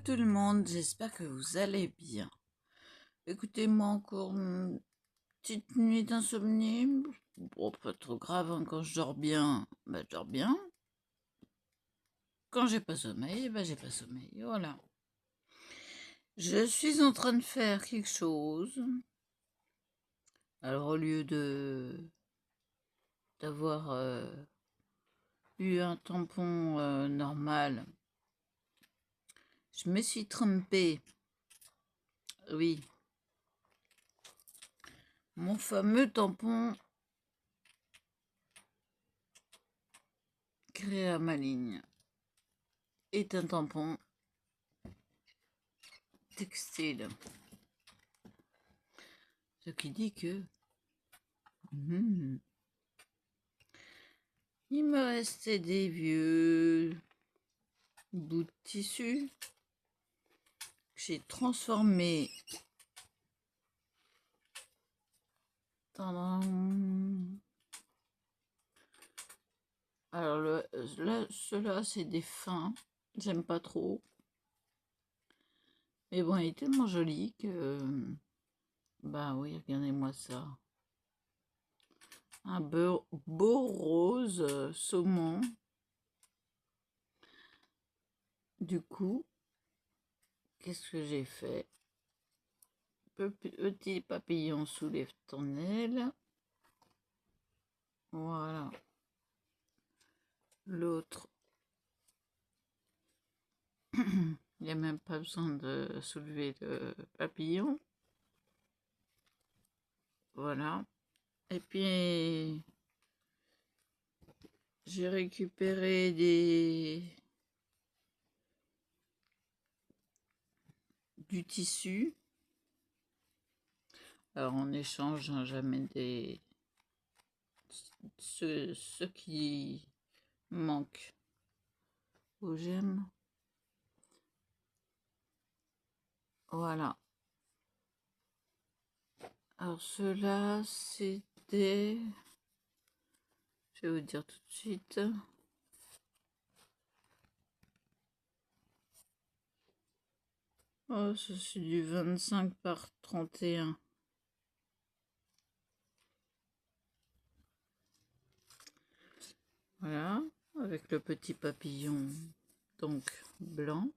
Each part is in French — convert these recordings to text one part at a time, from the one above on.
tout le monde, j'espère que vous allez bien. Écoutez-moi, encore une petite nuit d'insomnie. Bon, pas trop grave, hein. Quand je dors bien, je dors bien. Quand j'ai pas sommeil, j'ai pas sommeil. Voilà. Je suis en train de faire quelque chose. Alors, au lieu d'avoir eu un tampon normal, je me suis trompée. Oui. Mon fameux tampon créé à ma ligne est un tampon textile. Ce qui dit que il me restait des vieux bouts de tissu que j'ai transformés dans... Alors là, ceux-là, c'est des fins. J'aime pas trop. Mais bon, il est tellement joli que... Bah oui, regardez-moi ça. Un beau rose saumon. Du coup, qu'est-ce que j'ai fait? Petit papillon soulève ton aile. Voilà. L'autre, il n'y a même pas besoin de soulever le papillon. Voilà. Et puis, j'ai récupéré du tissu. Alors, on échange jamais ce qui manque aux gemmes. Voilà. Alors, ceux-là, c'était... Je vais vous dire tout de suite. Oh, ça c'est du 25 par 31. Voilà, avec le petit papillon, donc blanc.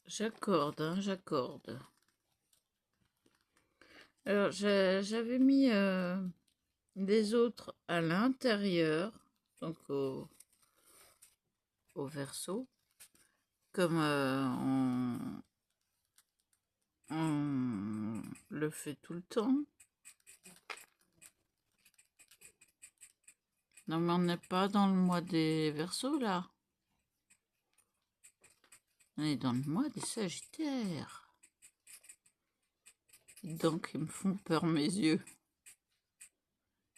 J'accorde, hein, j'accorde. Alors, j'avais mis des autres à l'intérieur, donc au verso, comme on le fait tout le temps. Non, mais on n'est pas dans le mois des Verseaux, là. On est dans le mois des Sagittaires. Donc, ils me font peur, mes yeux.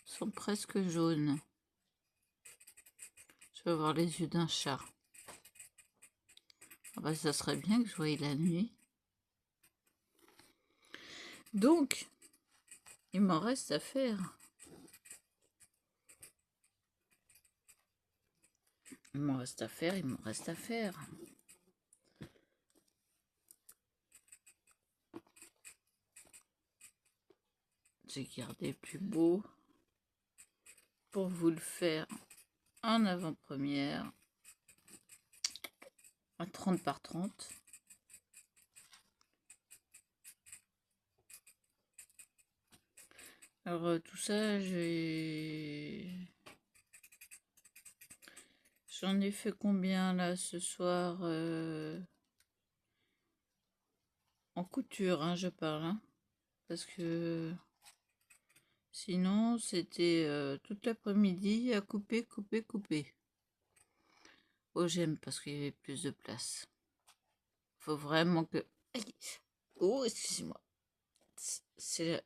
Ils sont presque jaunes. Je vais avoir les yeux d'un chat. Ah bah, ça serait bien que je voie la nuit. Donc, il m'en reste à faire. Il m'en reste à faire, il m'en reste à faire. J'ai gardé le plus beau pour vous le faire en avant-première à 30 par 30. Alors tout ça, j'en ai fait combien là ce soir en couture, hein, je parle, hein, parce que sinon c'était toute l'après-midi à couper. Oh, j'aime parce qu'il y avait plus de place. Faut vraiment que... Oh, excusez-moi. C'est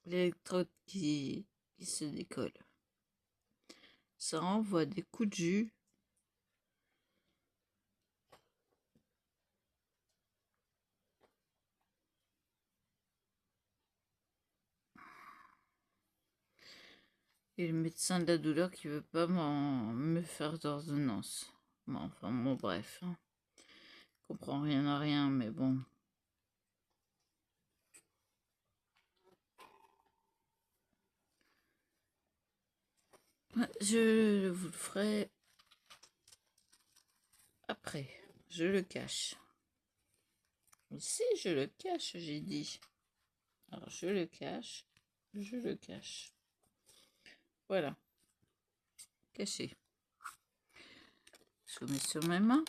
l'électrode qui se décolle. Ça envoie des coups de jus. Et le médecin de la douleur qui veut pas me faire d'ordonnance. Bon, enfin, bon, bref. Hein. Je comprends rien à rien, mais bon. Je vous le ferai après. Je le cache. Si, je le cache, j'ai dit. Alors, je le cache. Je le cache. Voilà. Caché. Je le mets sur mes mains.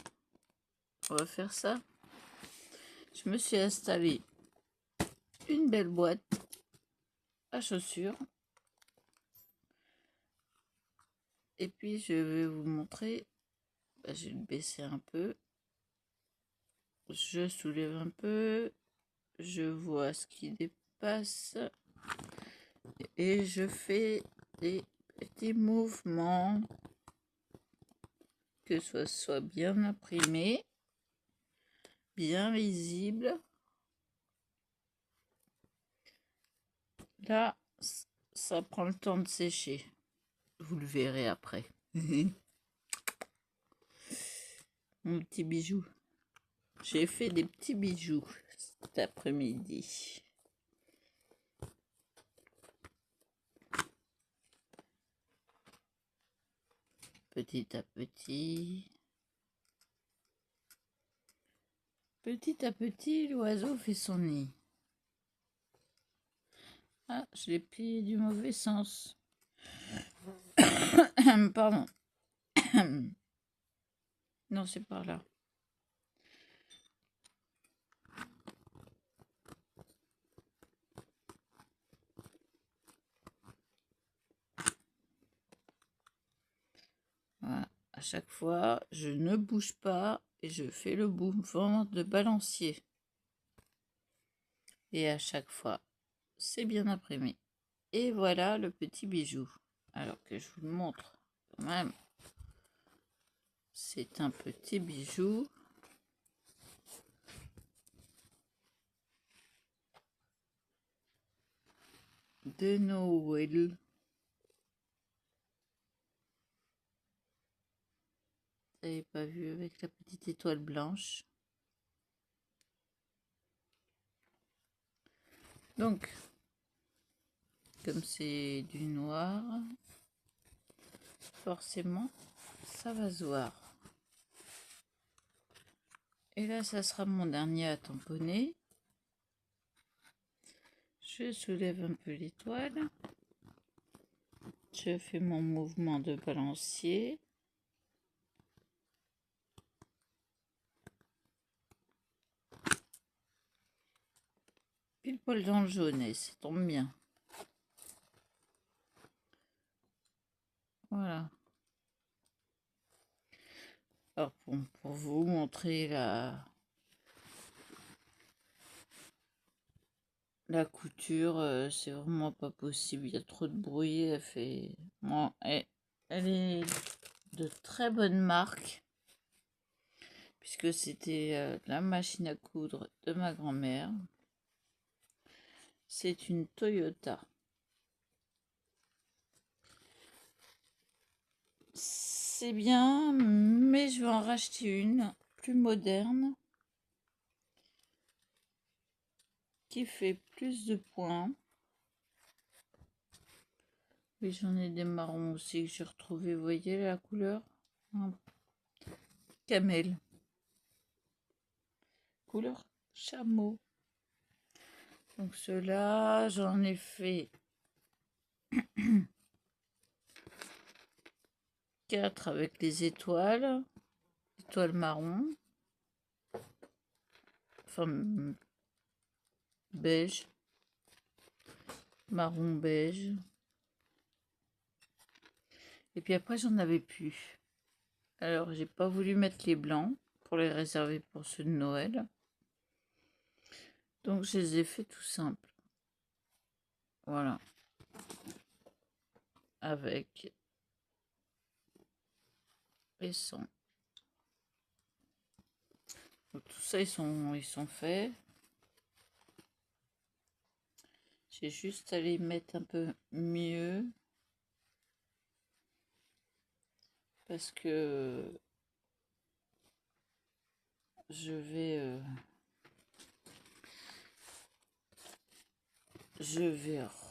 On va faire ça. Je me suis installé une belle boîte à chaussures. Et puis, je vais vous montrer. Je vais le baisser un peu. Je soulève un peu. Je vois ce qui dépasse. Et je fais des petits mouvements. Que ce soit bien imprimé. Bien visible. Là, ça prend le temps de sécher. Vous le verrez après. Mon petit bijou. J'ai fait des petits bijoux cet après-midi. Petit à petit. Petit à petit, l'oiseau fait son nid. Ah, je l'ai plié du mauvais sens. Pardon. Non, c'est par là. Voilà. À chaque fois, je ne bouge pas et je fais le mouvement de balancier. Et à chaque fois, c'est bien imprimé. Et voilà le petit bijou. Alors que je vous le montre quand même. C'est un petit bijou. De Noël. Vous n'avez pas vu avec la petite étoile blanche. Donc, comme c'est du noir, forcément, ça va se voir. Et là, ça sera mon dernier à tamponner. Je soulève un peu l'étoile. Je fais mon mouvement de balancier. Pile poil dans le jaune, et ça tombe bien. Voilà. Alors, pour vous montrer la couture, c'est vraiment pas possible. Il y a trop de bruit. Elle fait. Bon, elle est de très bonne marque. Puisque c'était la machine à coudre de ma grand-mère. C'est une Toyota. C'est bien, mais je vais en racheter une plus moderne qui fait plus de points. Oui, j'en ai des marrons aussi que j'ai retrouvés. Vous voyez la couleur? Camel. Couleur chameau. Donc ceux-là, j'en ai fait 4 avec les étoiles. Étoile marron. Enfin, beige. Marron beige. Et puis après, j'en avais plus. Alors, j'ai pas voulu mettre les blancs pour les réserver pour ceux de Noël. Donc, je les ai fait tout simple. Voilà. Avec et sans. Donc, tout ça, ils sont faits. J'ai juste à les mettre un peu mieux. parce que je vais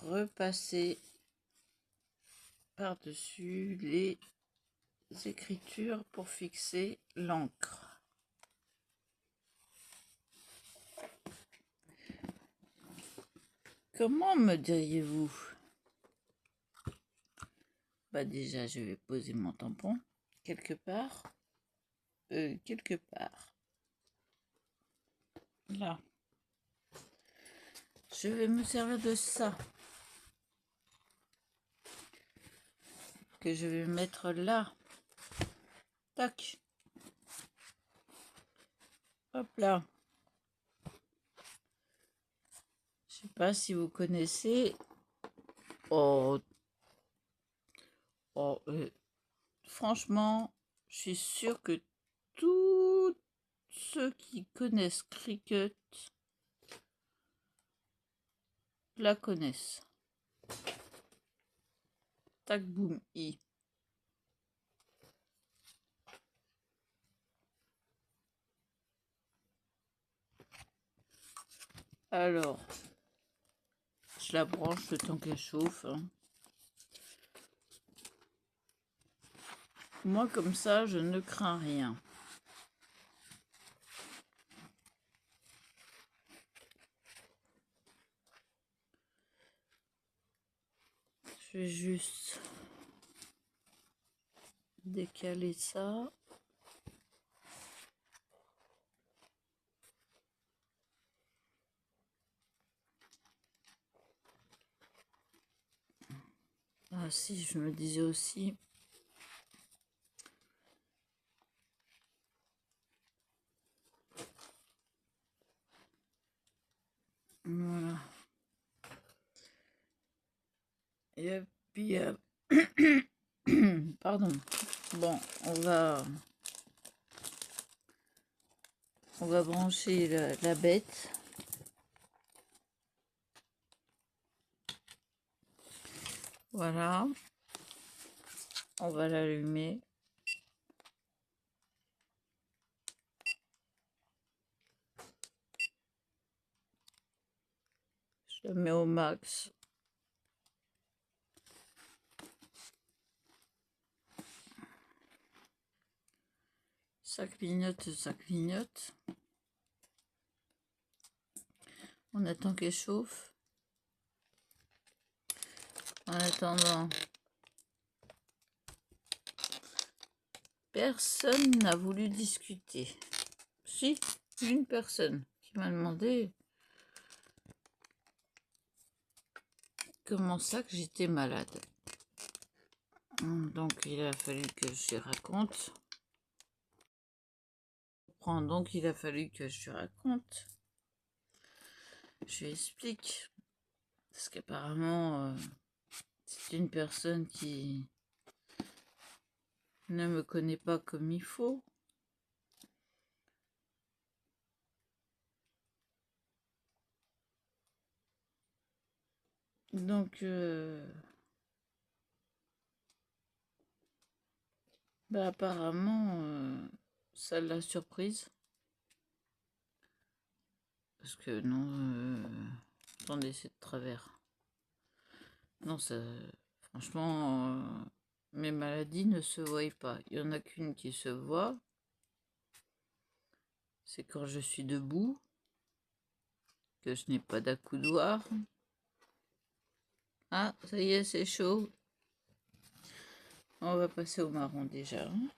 repasser par-dessus les écritures pour fixer l'encre. Comment me diriez-vous? Bah déjà, je vais poser mon tampon quelque part. Quelque part. Là. Je vais me servir de ça. Que je vais mettre là. Tac. Hop là. Je sais pas si vous connaissez. Franchement, je suis sûre que tous ceux qui connaissent Cricut la connaissent. Tac, boum, i. Alors, je la branche le temps qu'elle chauffe. Hein. Moi, comme ça, je ne crains rien. Je vais juste décaler ça. Ah si, je me disais aussi. Voilà. Et puis, pardon. Bon, on va brancher la bête. Voilà. On va l'allumer. Je la mets au max. Ça clignote, ça clignote. On attend qu'elle chauffe. En attendant, personne n'a voulu discuter. Si, une personne qui m'a demandé comment ça que j'étais malade. Donc il a fallu que je raconte. Donc il a fallu que je raconte. Je lui explique. Parce qu'apparemment, c'est une personne qui ne me connaît pas comme il faut. Donc, bah apparemment, ça l'a surprise. Parce que non, attendez, c'est de travers. Non, ça, franchement, mes maladies ne se voient pas. Il n'y en a qu'une qui se voit. C'est quand je suis debout, que je n'ai pas d'accoudoir. Ah, ça y est, c'est chaud. On va passer au marron déjà. Hein,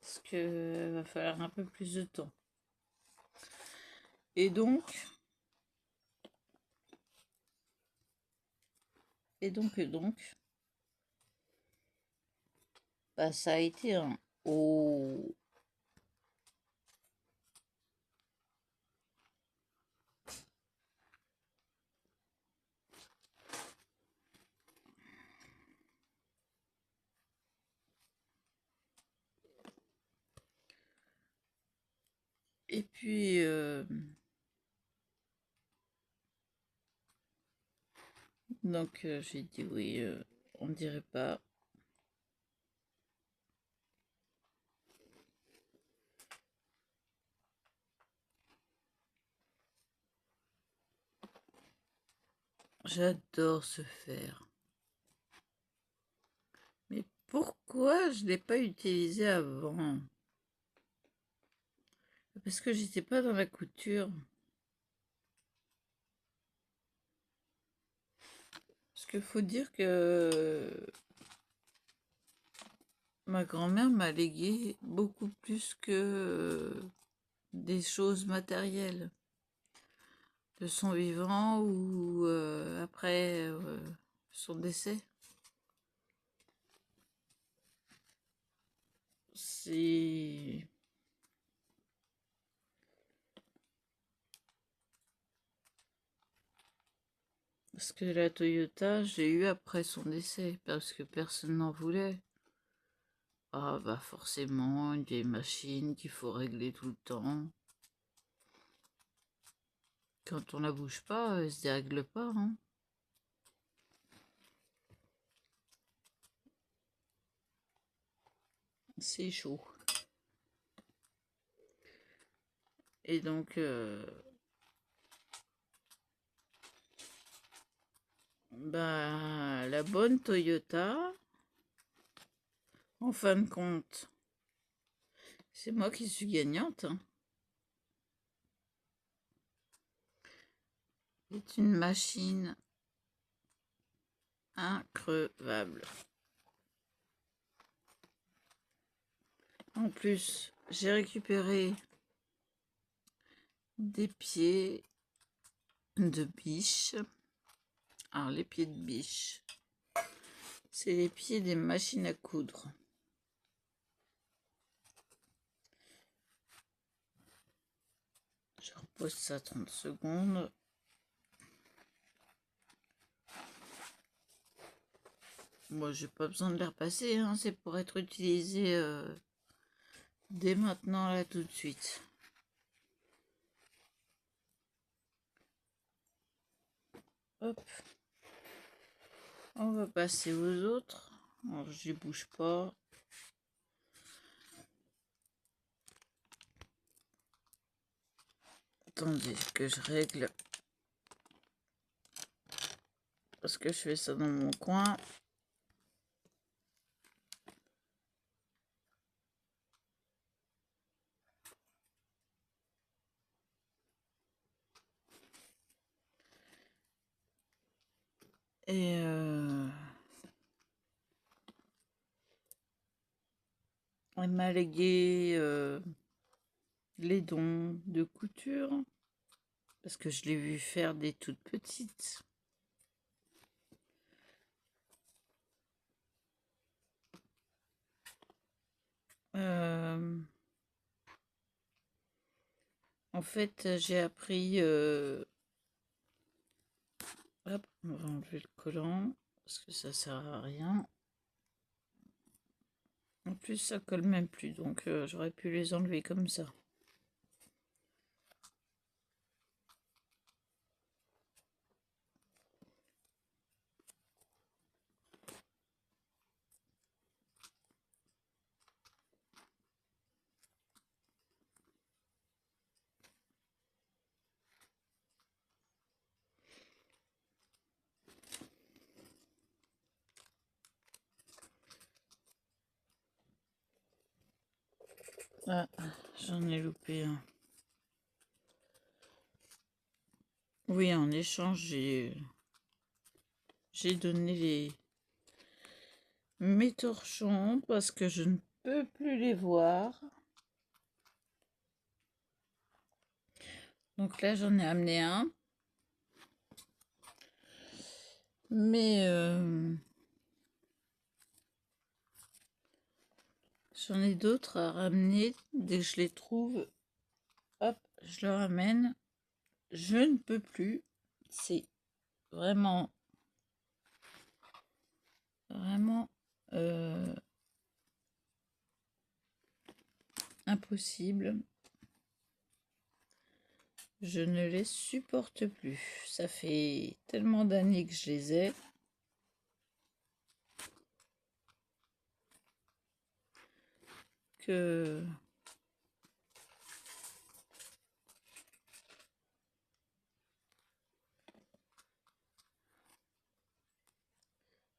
parce que va falloir un peu plus de temps. Et donc, bah, ça a été un oh. Et puis, donc j'ai dit oui, on ne dirait pas. J'adore ce fer. Mais pourquoi je ne l'ai pas utilisé avant? Parce que j'étais pas dans la couture. Parce qu'il faut dire que ma grand-mère m'a légué beaucoup plus que des choses matérielles de son vivant ou après son décès. C'est... Parce que la Toyota, j'ai eu après son décès, parce que personne n'en voulait. Ah bah forcément, une vieille machine qu'il faut régler tout le temps. Quand on la bouge pas, elle se dérègle pas, hein. C'est chaud. Et donc, bah, la bonne Toyota, en fin de compte, c'est moi qui suis gagnante, hein. C'est une machine increvable. En plus, j'ai récupéré des pieds de biche. Alors, les pieds de biche, c'est les pieds des machines à coudre. Je repose ça 30 secondes. Moi, j'ai pas besoin de les repasser, hein. C'est pour être utilisé dès maintenant, là, tout de suite. Hop. On va passer aux autres. Alors, je bouge pas. Attendez que je règle. Parce que je fais ça dans mon coin. Et elle m'a légué les dons de couture. Parce que je l'ai vu faire des toutes petites. En fait, j'ai appris... hop, on va enlever le collant. Parce que ça sert à rien. En plus, ça colle même plus. Donc, j'aurais pu les enlever comme ça. Ah, j'en ai loupé un. Oui, en échange, j'ai donné mes torchons parce que je ne peux plus les voir. Donc là, j'en ai amené un. Mais j'en ai d'autres à ramener. Dès que je les trouve, hop, je le ramène. Je ne peux plus. C'est vraiment, vraiment impossible. Je ne les supporte plus. Ça fait tellement d'années que je les ai. Que...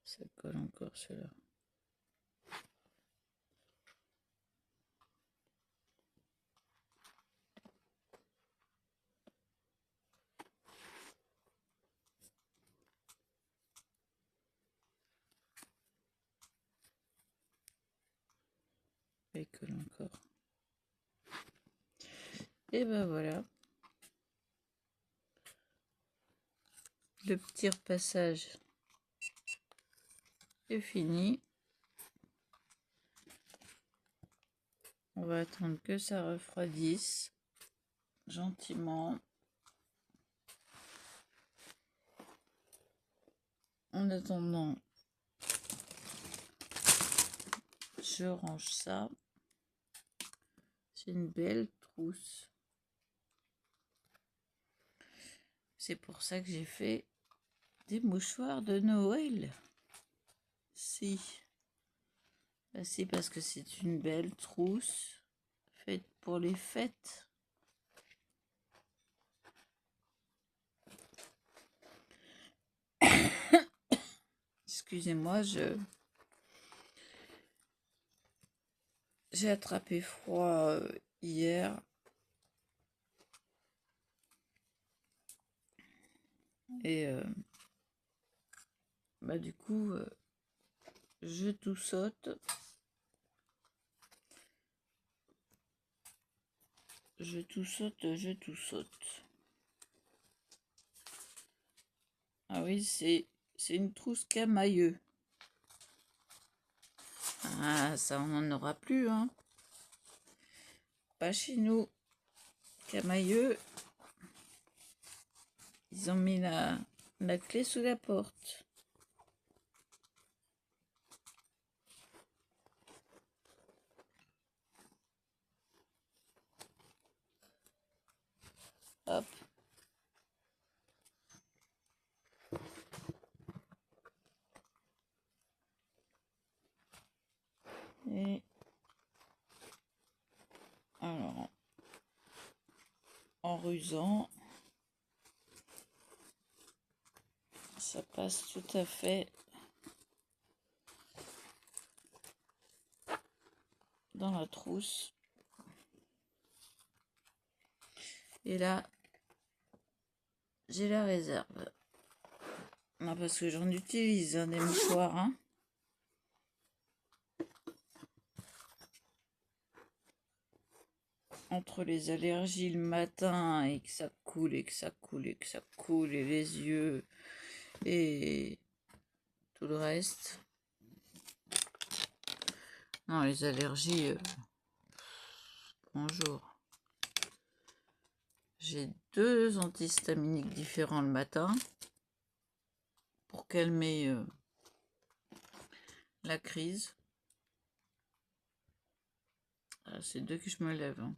Ça colle encore celui-là. Il colle encore. Et ben voilà. Le petit repassage est fini. On va attendre que ça refroidisse gentiment. En attendant, je range ça. C'est une belle trousse. C'est pour ça que j'ai fait des mouchoirs de Noël. Si. Bah si, parce que c'est une belle trousse faite pour les fêtes. Excusez-moi, j'ai attrapé froid hier. Et bah du coup, je tout saute. Je tout saute. Ah oui, c'est une trousse camailleux. Ah, ça, on n'en aura plus, hein. Pas chez nous. Camailleux. Ils ont mis la clé sous la porte. Hop. Et alors, en rusant, ça passe tout à fait dans la trousse. Et là, j'ai la réserve. Non, parce que j'en utilise hein, des mouchoirs. Hein. Entre les allergies le matin et que ça coule et que ça coule et que ça coule et les yeux et tout le reste. Non, les allergies, bonjour. J'ai 2 antihistaminiques différents le matin pour calmer la crise. Ah, c'est 2 que je me lève. Hein.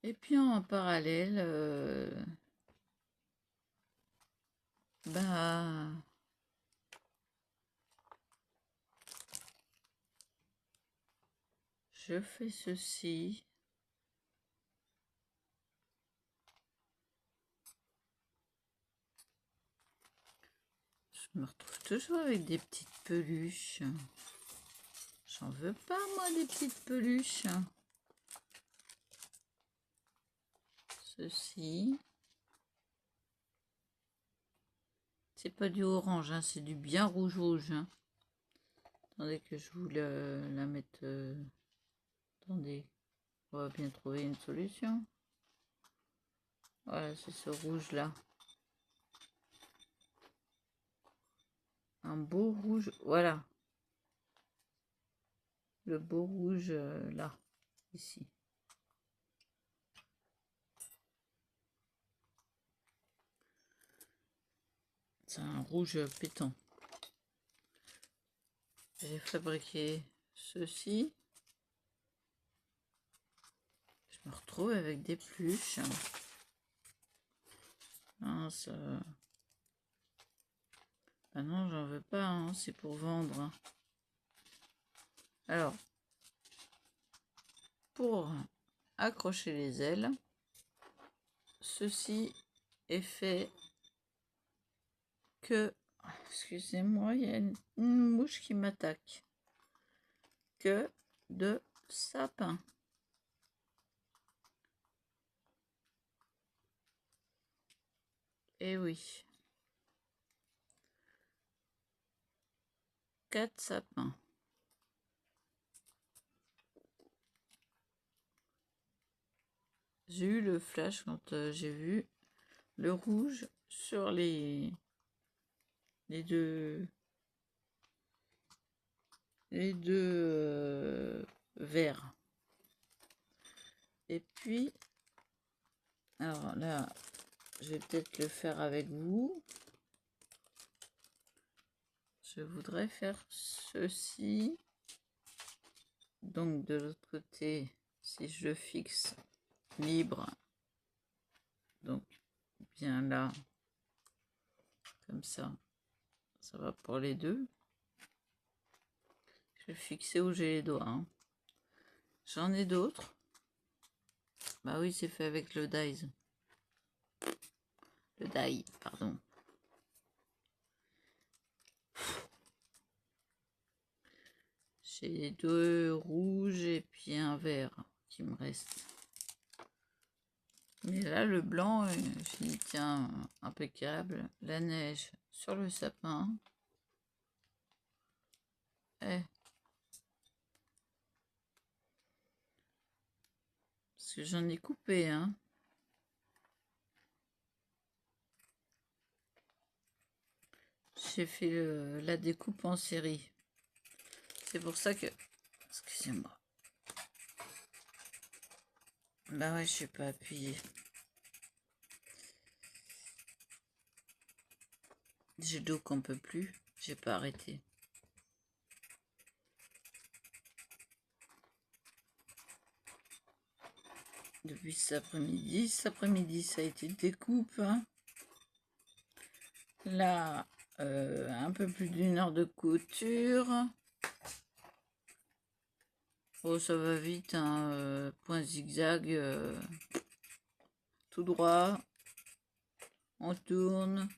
Et puis en parallèle, bah, je fais ceci. Je me retrouve toujours avec des petites peluches. J'en veux pas, moi, des petites peluches. Ceci. C'est pas du orange, hein, c'est du bien rouge. Hein. Attendez que je vous la mette... Attendez, on va bien trouver une solution. Voilà, c'est ce rouge-là. Un beau rouge, voilà. Le beau rouge, là, ici. C'est un rouge pétant. J'ai fabriqué ceci. Je me retrouve avec des peluches. Ah, ça... Ah non, j'en veux pas, hein, c'est pour vendre. Alors, pour accrocher les ailes, ceci est fait que... Excusez-moi, il y a une mouche qui m'attaque. Que de sapin. Eh oui. 4 sapins. J'ai eu le flash quand j'ai vu le rouge sur les deux verts. Et puis, alors là, je vais peut-être le faire avec vous. Je voudrais faire ceci. Donc de l'autre côté, si je le fixe libre, donc bien là, comme ça va pour les deux. Je vais le fixer où j'ai les doigts. Hein. J'en ai d'autres. Bah oui, c'est fait avec le die. Le die, pardon. J'ai 2 rouges et puis un vert qui me reste. Mais là, le blanc, je dis tiens, impeccable. La neige sur le sapin. Parce que j'en ai coupé, hein. J'ai fait la découpe en série. C'est pour ça que... Excusez-moi. Bah ouais, je sais pas appuyer. J'ai d'eau qu'on peut plus. J'ai pas arrêté. Depuis cet après-midi. Cet après-midi, ça a été découpe. Hein. Là, un peu plus d'1 heure de couture. Oh, ça va vite, hein, point zigzag, tout droit, on tourne,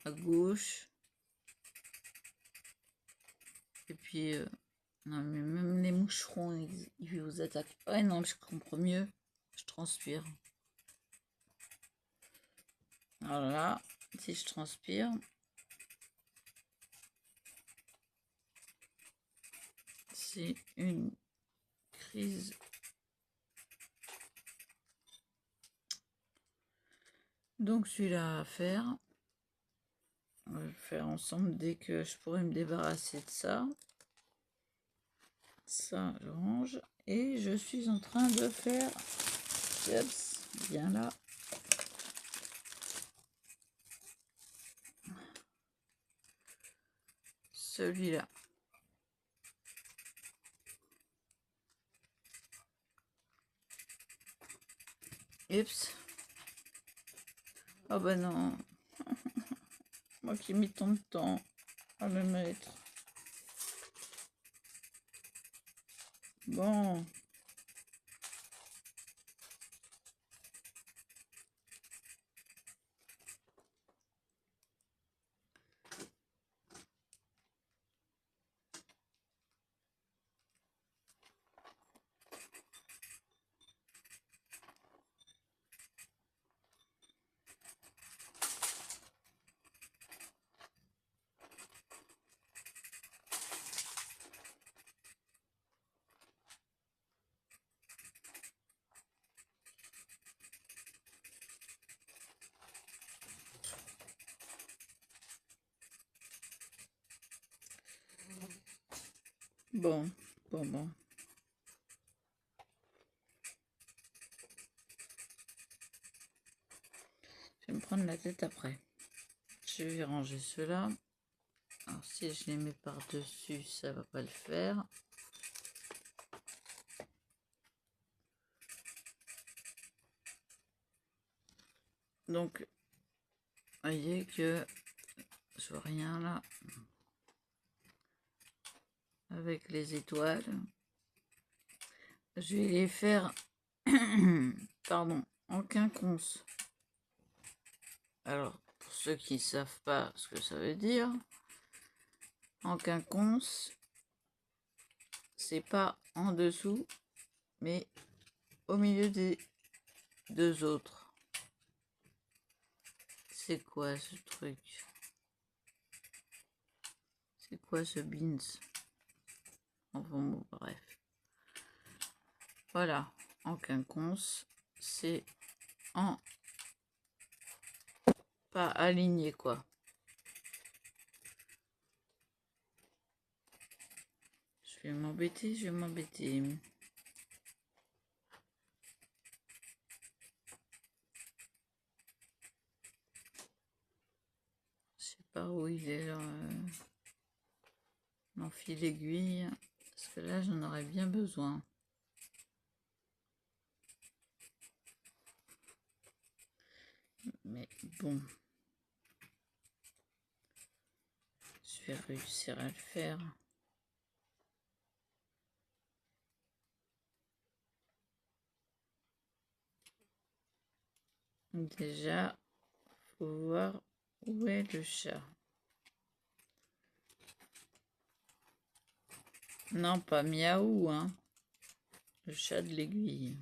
à gauche, et puis, non mais même les moucherons, ils vous attaquent. Ouais, non, je comprends mieux, je transpire. Alors là, si je transpire, c'est une crise. Donc celui-là à faire, on va le faire ensemble dès que je pourrai me débarrasser de ça. Ça, je range. Et je suis en train de faire... Oups, bien là. Celui-là. Oups. Oh bah non. Moi qui mis tant de temps à le mettre. Bon. Bon. Je vais me prendre la tête après. Je vais ranger ceux-là. Alors si je les mets par-dessus, ça va pas le faire. Donc, voyez que je vois rien là. Avec les étoiles. Je vais les faire pardon, en quinconce. Alors, pour ceux qui ne savent pas ce que ça veut dire, en quinconce, c'est pas en dessous, mais au milieu des deux autres. C'est quoi ce truc? C'est quoi ce beans? Enfin bon, bref. Voilà, en quinconce, c'est en pas aligné quoi. Je vais m'embêter, je vais m'embêter. Je sais pas où il est là. Mon fil aiguille. Parce que là, j'en aurais bien besoin. Mais bon. Je vais réussir à le faire. Déjà, faut voir où est le chat. Non, pas miaou, hein. Le chat de l'aiguille.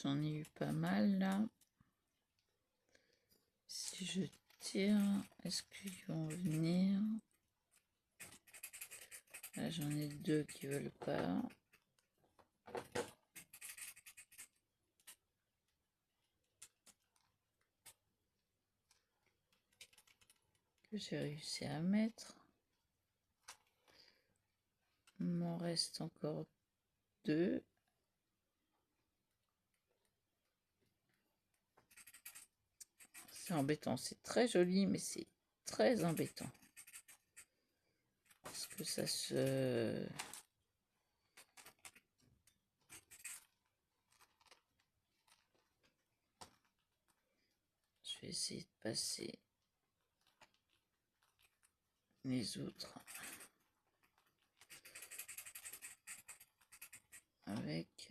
J'en ai eu pas mal là. Si je tire, est-ce qu'ils vont venir? Là, j'en ai deux qui veulent pas. Que j'ai réussi à mettre. Il m'en reste encore deux. C'est embêtant, c'est très joli, mais c'est très embêtant. Parce que ça se... Je vais essayer de passer les autres avec...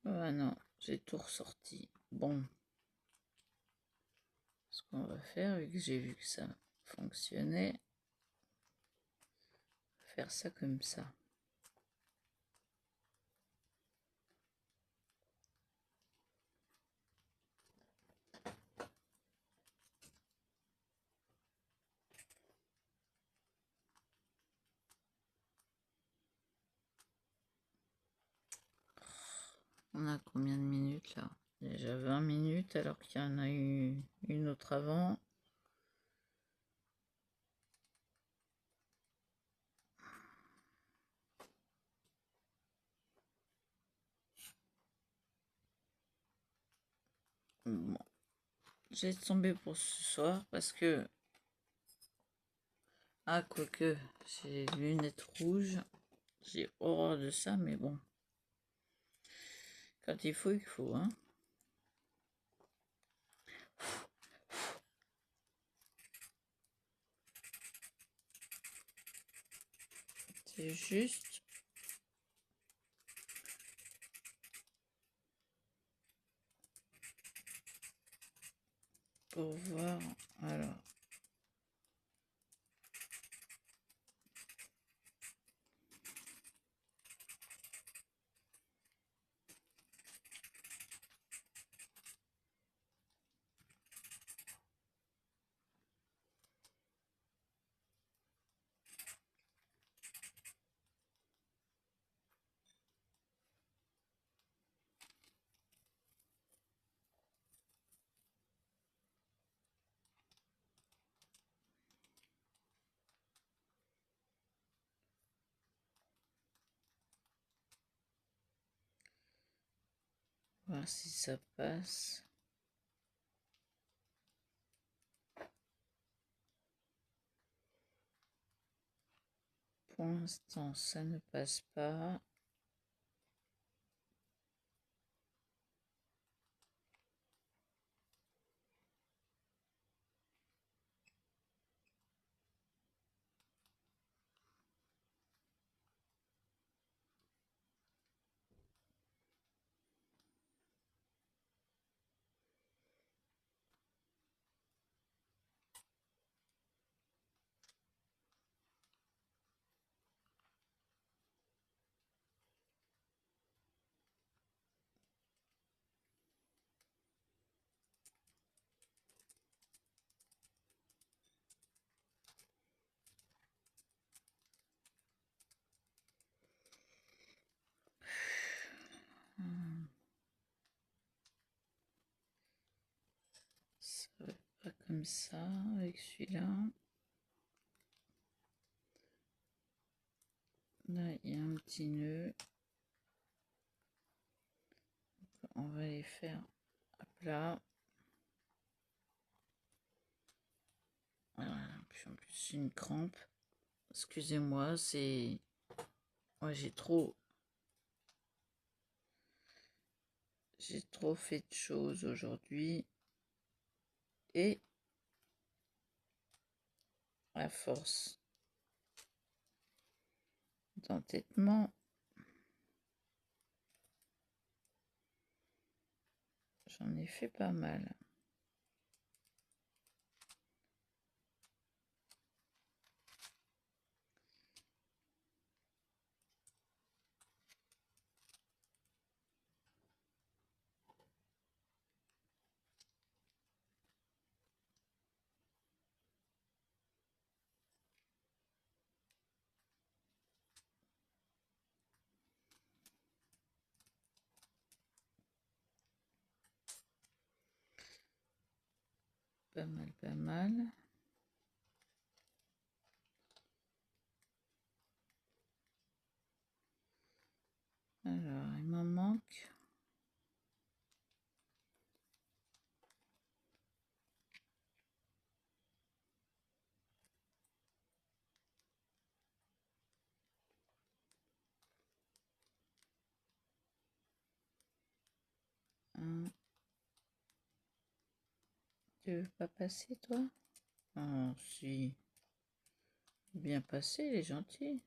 Ah non, j'ai tout ressorti. Bon. Ce qu'on va faire, vu que j'ai vu que ça fonctionnait, faire ça comme ça. On a combien de minutes là? Déjà 20 minutes alors qu'il y en a eu une autre avant. Bon. J'ai tombé pour ce soir parce que... Ah, quoique, j'ai les lunettes rouges. J'ai horreur de ça, mais bon. Quand il faut, hein. C'est juste... pour voir... Alors... voir si ça passe. Pour l'instant, ça ne passe pas. Ça va pas comme ça avec celui-là. Là, il y a un petit nœud. On va les faire à plat. Voilà. Puis en plus, c'est une crampe. Excusez-moi, c'est... Moi, j'ai trop fait de choses aujourd'hui. Et à force d'entêtement, j'en ai fait pas mal. Pas mal, pas mal. Alors, il m'en manque. Un. Tu veux pas passer, toi? Oh, si. Bien passé, il est gentil.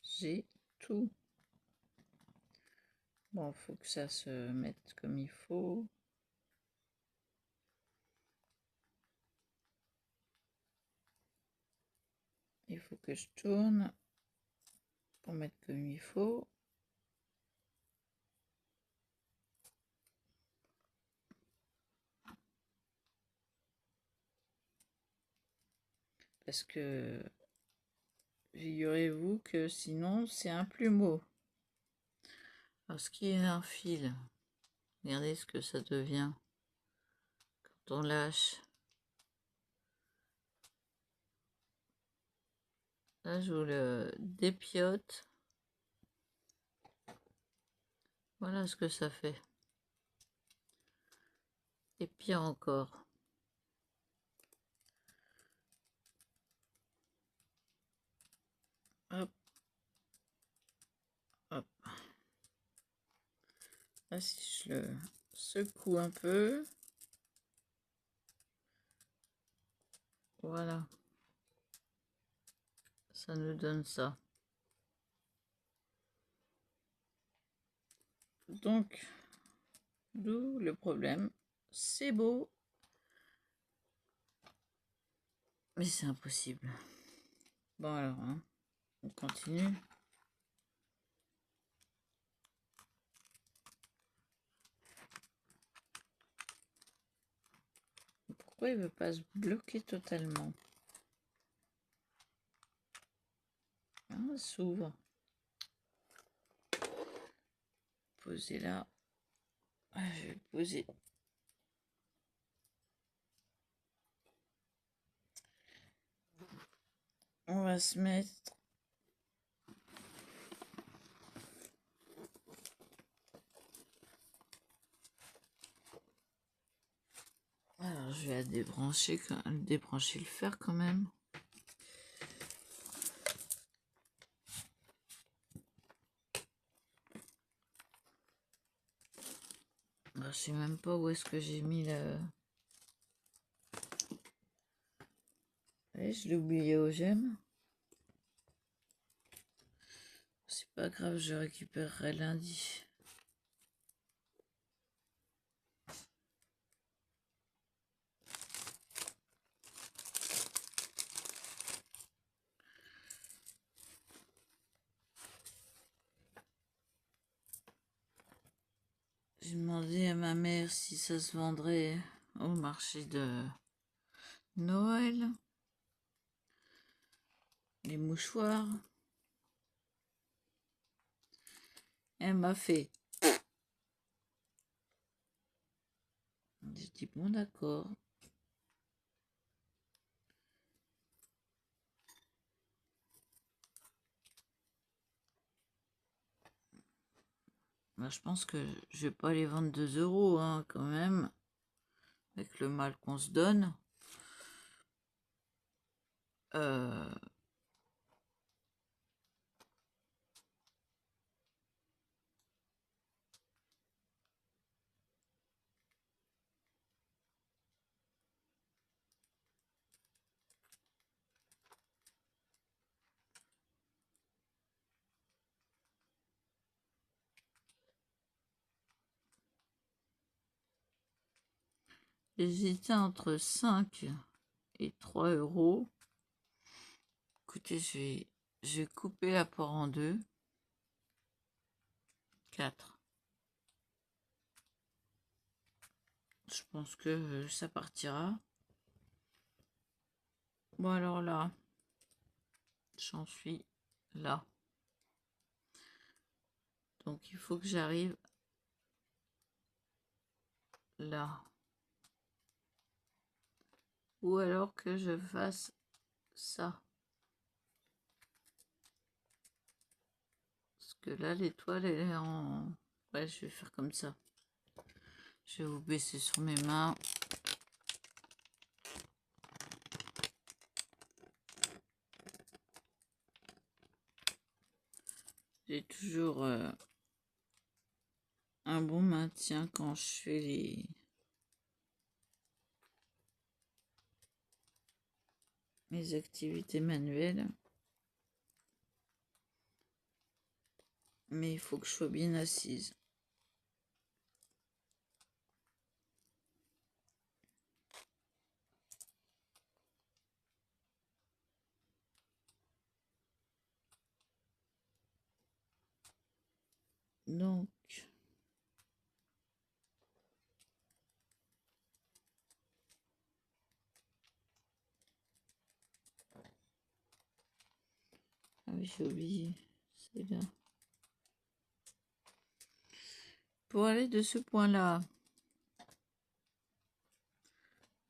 J'ai tout. Bon, faut que ça se mette comme il faut. Il faut que je tourne pour mettre comme il faut. Parce que figurez-vous que sinon c'est un plumeau. Alors ce qui est un fil, regardez ce que ça devient quand on lâche. Là je vous le dépiote. Voilà ce que ça fait. Et pire encore. Hop. Hop. Là si je le secoue un peu. Voilà. Ça nous donne ça. Donc, d'où le problème. C'est beau, mais c'est impossible. Bon alors, hein, on continue. Pourquoi il veut pas se bloquer totalement? Ah, ça s'ouvre. poser là. Je vais poser. On va se mettre. Alors je vais débrancher le fer quand même. Alors, je sais même pas où est-ce que j'ai mis le. Je l'ai oublié au gemme. C'est pas grave, je récupérerai lundi. J'ai demandé à ma mère si ça se vendrait au marché de Noël. Les mouchoirs. Elle m'a fait. J'ai dit bon d'accord. Je pense que je vais pas les vendre 2 € hein, quand même. Avec le mal qu'on se donne. J'hésitais entre 5 et 3 €. Écoutez, je vais couper la poire en deux. 4. Je pense que ça partira. Bon alors là, j'en suis là. Donc il faut que j'arrive là. Ou alors que je fasse ça. Parce que là, l'étoile, elle est en. Ouais, je vais faire comme ça. Je vais vous baisser sur mes mains. J'ai toujours un bon maintien quand je fais mes activités manuelles. Mais il faut que je sois bien assise. Donc, ah oui, j'ai oublié, c'est là. Pour aller de ce point-là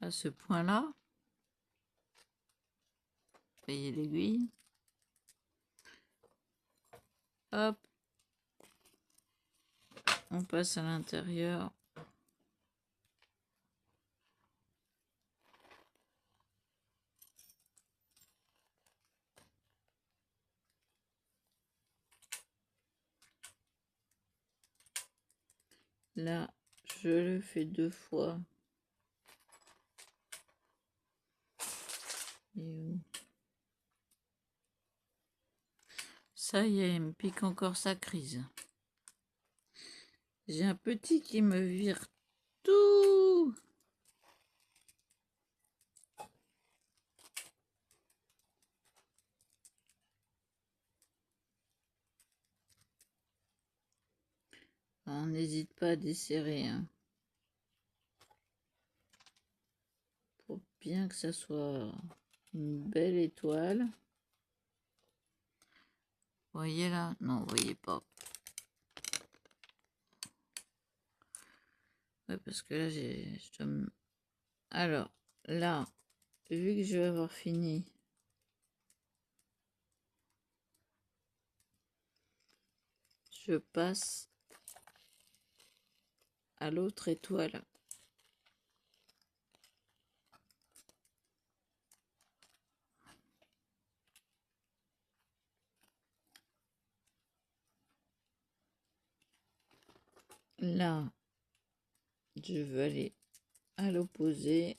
à ce point-là, voyez l'aiguille. Hop, on passe à l'intérieur. Là, je le fais 2 fois. Ça y est, il me pique encore sa crise. J'ai un petit qui me vire tout. On n'hésite pas à desserrer. Hein. Pour bien que ça soit une belle étoile. Voyez là? Non, vous voyez pas. Ouais, parce que là, alors, là, vu que je vais avoir fini, je passe à l'autre étoile. Là, je veux aller à l'opposé.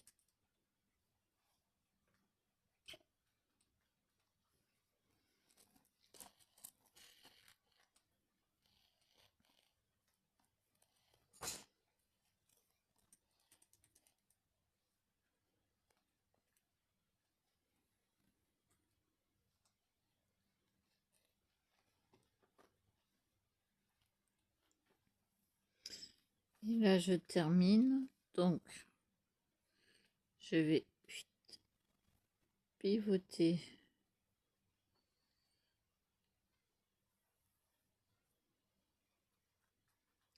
Et là, je termine. Donc, je vais pivoter.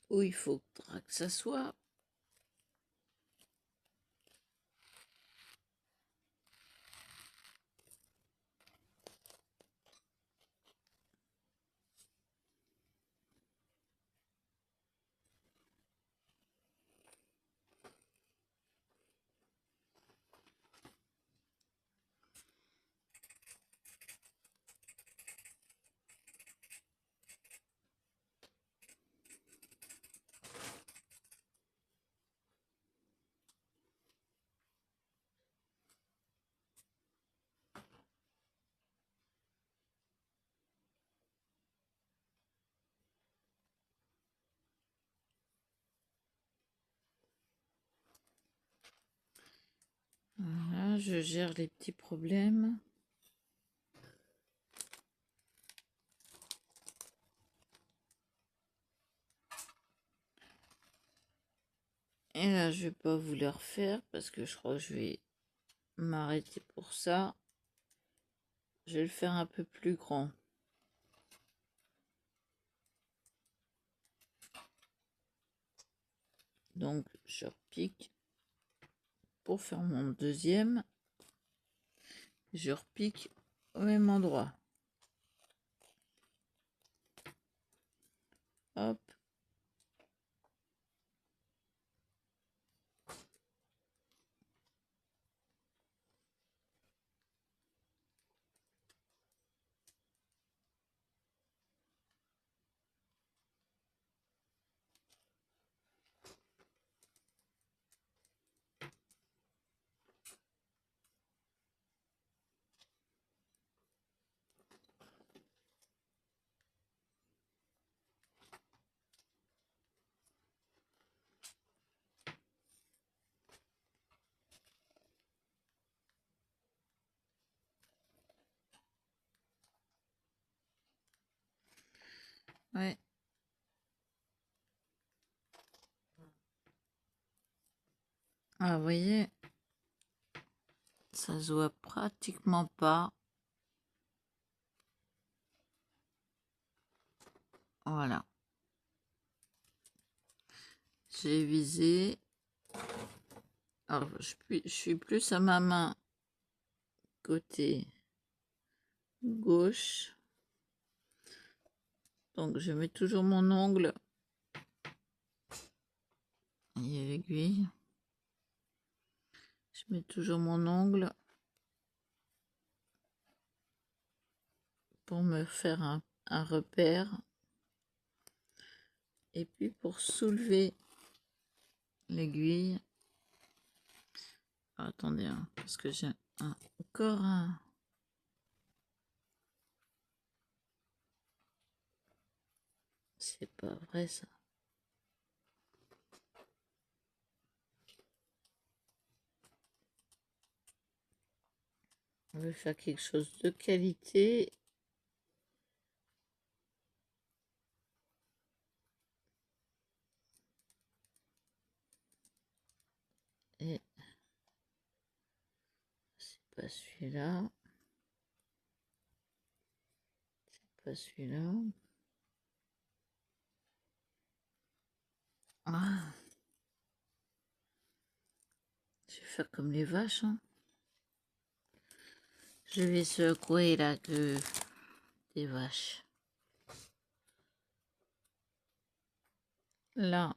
Où il faudra que ça soit. Voilà, je gère les petits problèmes. Et là, je vais pas vous le refaire parce que je crois que je vais m'arrêter pour ça. Je vais le faire un peu plus grand. Donc, je repique pour faire mon deuxième. Je repique au même endroit. Hop. Ouais. Ah, vous voyez, ça se voit pratiquement pas. Voilà. J'ai visé. Alors, je suis plus à ma main côté gauche. Donc, je mets toujours mon ongle. Il y a l'aiguille. Je mets toujours mon ongle pour me faire un repère. Et puis, pour soulever l'aiguille. Attendez, hein, parce que j'ai encore un... C'est pas vrai, ça. On veut faire quelque chose de qualité. Et c'est pas celui-là. C'est pas celui-là. Ah. Je vais faire comme les vaches, hein. Je vais secouer la queue des vaches. Là,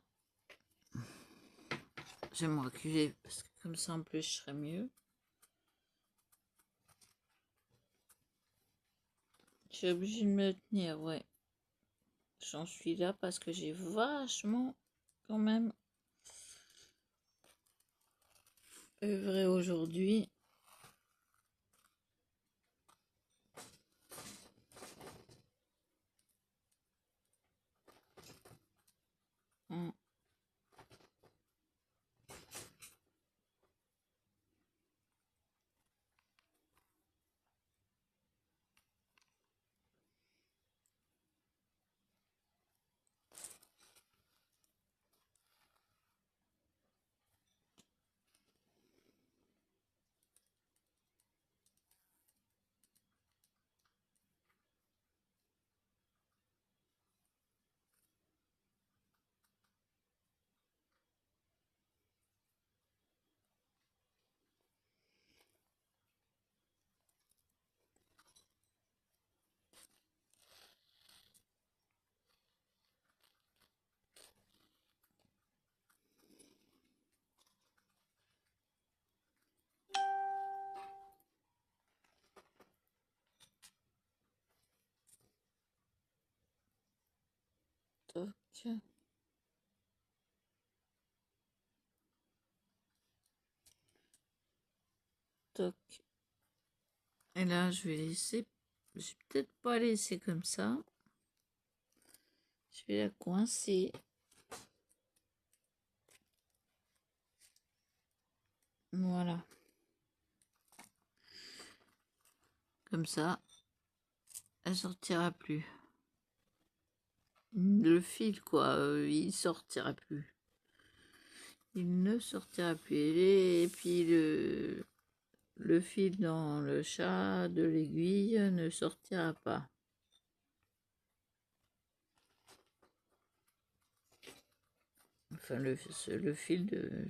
je vais me reculer parce que comme ça en plus je serai mieux. Je suis obligée de me tenir, ouais. J'en suis là parce que j'ai vachement quand même œuvré aujourd'hui. Hum. Toc, toc. Et là, je vais laisser. Je vais peut-être pas laisser comme ça. Je vais la coincer. Voilà. Comme ça, elle sortira plus. Le fil, quoi, il sortira plus. Il ne sortira plus. Et puis le fil dans le chat de l'aiguille ne sortira pas. Enfin, le fil de...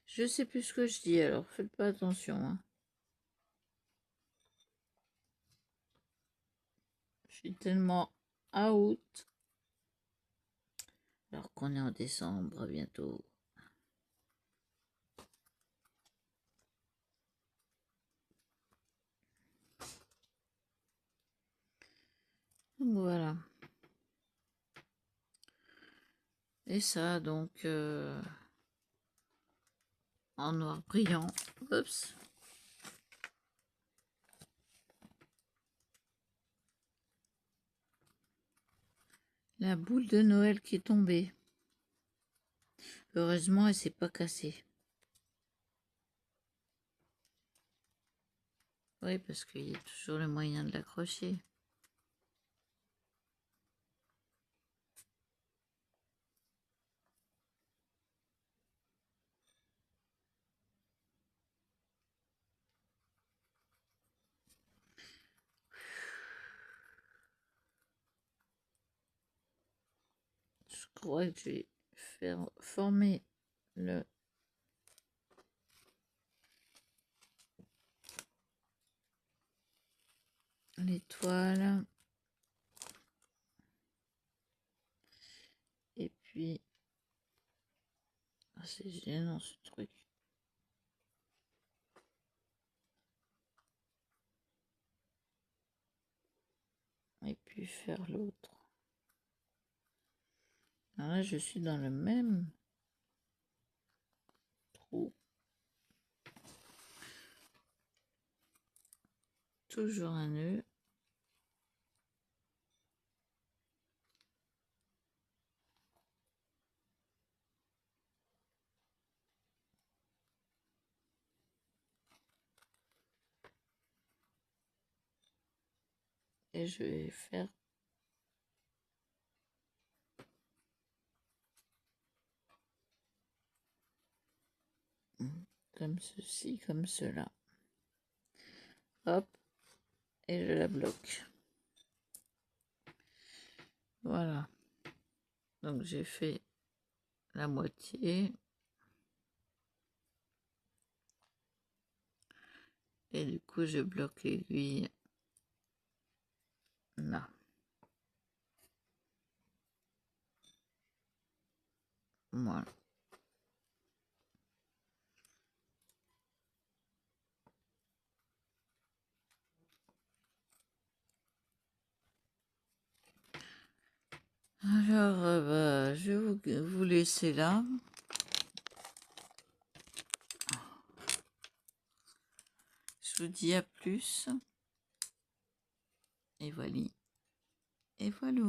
Je sais plus ce que je dis, alors faites pas attention, hein. Je suis tellement out. Alors qu'on est en décembre bientôt. Donc voilà. Et ça, donc, en noir brillant. Oups. La boule de Noël qui est tombée. Heureusement, elle s'est pas cassée. Oui, parce qu'il y a toujours le moyen de l'accrocher. Je crois que je vais faire former l'étoile. Et puis, c'est gênant ce truc. Et puis faire l'autre. Alors là, je suis dans le même trou. Toujours un nœud. Et je vais faire comme ceci, comme cela. Hop, et je la bloque. Voilà. Donc j'ai fait la moitié. Et du coup, je bloque l'aiguille là. Voilà. Alors, je vais vous laisser là. Je vous dis à plus. Et voilà. Et voilà.